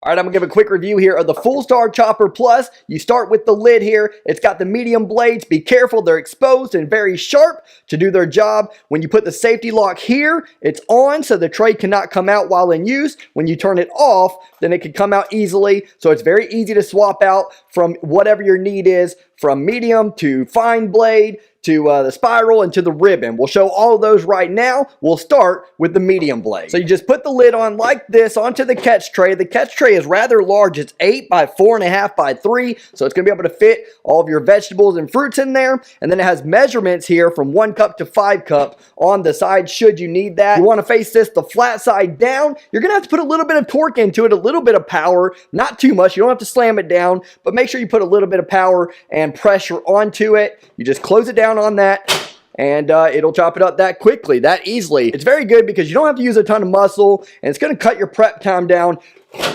All right, I'm gonna give a quick review here of the Fullstar Chopper Plus. You start with the lid here. It's got the medium blades. Be careful, they're exposed and very sharp to do their job. When you put the safety lock here, it's on so the tray cannot come out while in use. When you turn it off, then it can come out easily. So it's very easy to swap out from whatever your need is, from medium to fine blade, to the spiral, and to the ribbon. We'll show all of those right now. We'll start with the medium blade. So you just put the lid on like this onto the catch tray. The catch tray is rather large. It's 8 by 4.5 by 3, so it's gonna be able to fit all of your vegetables and fruits in there. And then it has measurements here from 1 cup to 5 cup on the side should you need that. You wanna face this the flat side down. You're gonna have to put a little bit of torque into it, a little bit of power, not too much. You don't have to slam it down, but make sure you put a little bit of power and pressure onto it. You just close it down on that, and it'll chop it up that quickly, that easily. It's very good because you don't have to use a ton of muscle, and it's going to cut your prep time down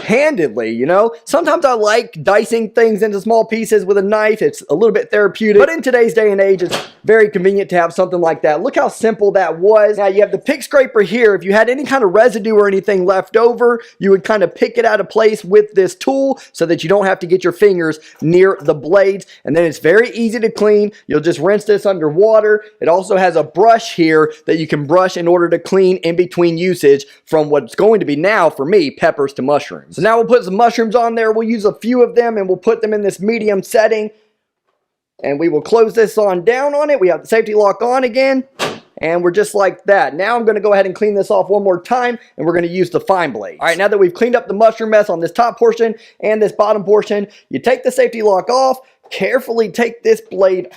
handedly, you know. Sometimes I like dicing things into small pieces with a knife. It's a little bit therapeutic, but in today's day and age, it's very convenient to have something like that. Look how simple that was. Now you have the pick scraper here. If you had any kind of residue or anything left over, you would kind of pick it out of place with this tool so that you don't have to get your fingers near the blades. And then it's very easy to clean. You'll just rinse this under water. It also has a brush here that you can brush in order to clean in between usage from what's going to be now, for me, peppers to mushrooms. So now we'll put some mushrooms on there. We'll use a few of them and we'll put them in this medium setting. And we will close this on down on it. We have the safety lock on again. And we're just like that. Now I'm going to go ahead and clean this off one more time, and we're going to use the fine blade. All right, now that we've cleaned up the mushroom mess on this top portion and this bottom portion, you take the safety lock off, carefully take this blade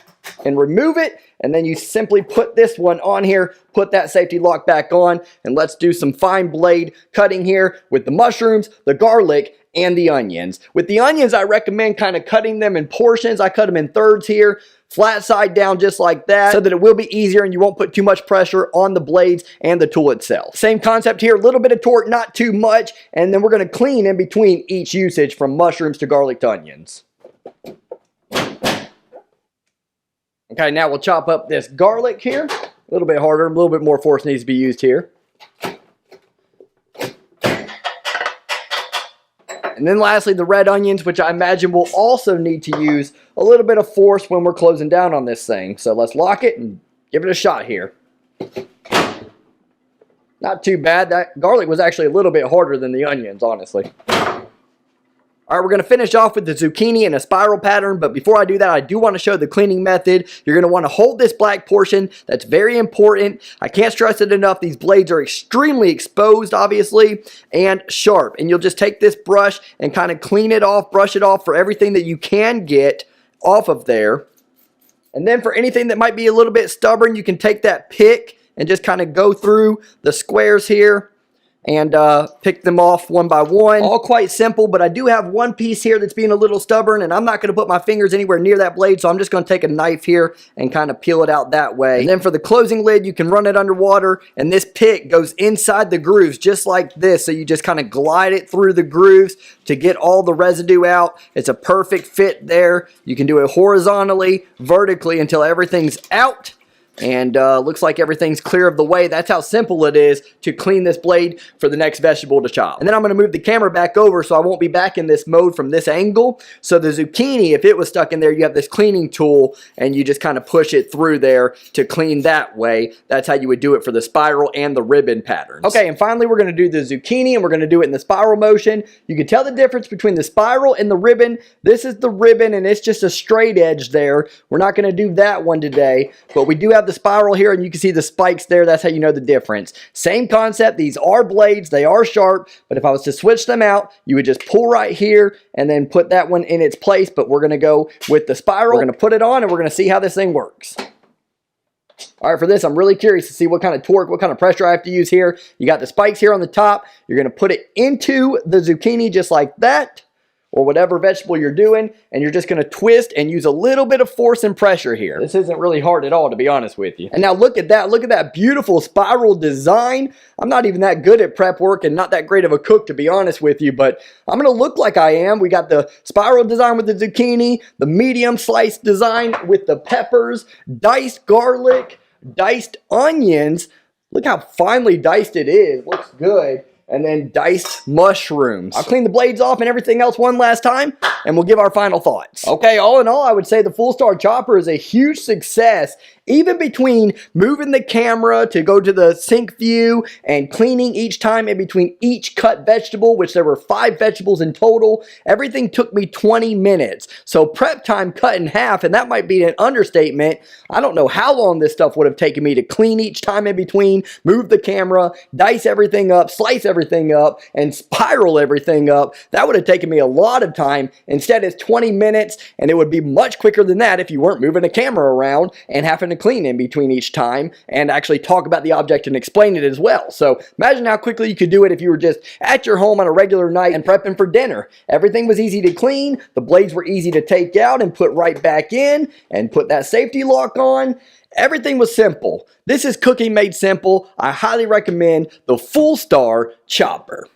and remove it, and then you simply put this one on here, put that safety lock back on, and let's do some fine blade cutting here with the mushrooms, the garlic, and the onions. With the onions, I recommend kind of cutting them in portions. I cut them in thirds here, flat side down just like that, so that it will be easier and you won't put too much pressure on the blades and the tool itself. Same concept here, a little bit of torque, not too much, and then we're going to clean in between each usage from mushrooms to garlic to onions. Okay, now we'll chop up this garlic here. A little bit harder, a little bit more force needs to be used here. And then lastly, the red onions, which I imagine will also need to use a little bit of force when we're closing down on this thing. So let's lock it and give it a shot here. Not too bad. That garlic was actually a little bit harder than the onions, honestly. All right, we're going to finish off with the zucchini in a spiral pattern, but before I do that, I do want to show the cleaning method. You're going to want to hold this black portion. That's very important. I can't stress it enough. These blades are extremely exposed, obviously, and sharp. And you'll just take this brush and kind of clean it off, brush it off for everything that you can get off of there. And then for anything that might be a little bit stubborn, you can take that pick and just kind of go through the squares here and pick them off one by one. All quite simple, but I do have one piece here that's being a little stubborn, and I'm not going to put my fingers anywhere near that blade, so I'm just going to take a knife here and kind of peel it out that way. And then for the closing lid, you can run it underwater, and this pick goes inside the grooves just like this, so you just kind of glide it through the grooves to get all the residue out. It's a perfect fit there. You can do it horizontally, vertically until everything's out. And looks like everything's clear of the way. That's how simple it is to clean this blade for the next vegetable to chop. And then I'm going to move the camera back over so I won't be back in this mode from this angle. So the zucchini, if it was stuck in there, you have this cleaning tool and you just kind of push it through there to clean that way. That's how you would do it for the spiral and the ribbon patterns. Okay, and finally we're going to do the zucchini, and we're going to do it in the spiral motion. You can tell the difference between the spiral and the ribbon. This is the ribbon and it's just a straight edge there. We're not going to do that one today, but we do have the spiral here, and you can see the spikes there. That's how you know the difference. Same concept. These are blades. They are sharp, but if I was to switch them out, you would just pull right here and then put that one in its place, but we're going to go with the spiral. We're going to put it on, and we're going to see how this thing works. All right, for this, I'm really curious to see what kind of torque, what kind of pressure I have to use here. You got the spikes here on the top. You're going to put it into the zucchini just like that, or whatever vegetable you're doing, and you're just going to twist and use a little bit of force and pressure here. This isn't really hard at all, to be honest with you. And now look at that. Look at that beautiful spiral design. I'm not even that good at prep work and not that great of a cook, to be honest with you, but I'm going to look like I am. We got the spiral design with the zucchini, the medium slice design with the peppers, diced garlic, diced onions. Look how finely diced it is. Looks good. and then diced mushrooms. I'll clean the blades off and everything else one last time, and we'll give our final thoughts. Okay, all in all, I would say the Fullstar chopper is a huge success. Even between moving the camera to go to the sync view and cleaning each time in between each cut vegetable, which there were 5 vegetables in total, everything took me 20 minutes. So prep time cut in half, and that might be an understatement. I don't know how long this stuff would have taken me to clean each time in between, move the camera, dice everything up, slice everything up, and spiral everything up. That would have taken me a lot of time. Instead, it's 20 minutes, and it would be much quicker than that if you weren't moving the camera around and having to clean in between each time and actually talk about the object and explain it as well. So imagine how quickly you could do it if you were just at your home on a regular night and prepping for dinner. Everything was easy to clean, the blades were easy to take out and put right back in and put that safety lock on. Everything was simple. This is cooking made simple. I highly recommend the Fullstar chopper.